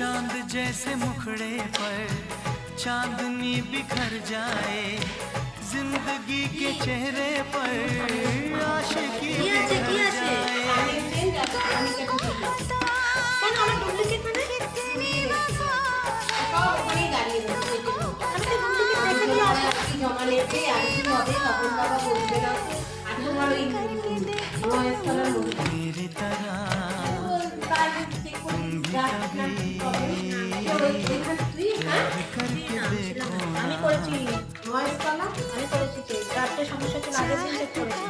चांद जैसे मुखड़े पर चांदनी बिखर जाए, जिंदगी के चेहरे पर आशिकी बिखर जाए। मेरी तरह तुम भी कभी करके देखो ना। আমি করেছি ভয়েস কলা আমি করেছি চারটে সমস্যা ছিল আগে চেক করেছি।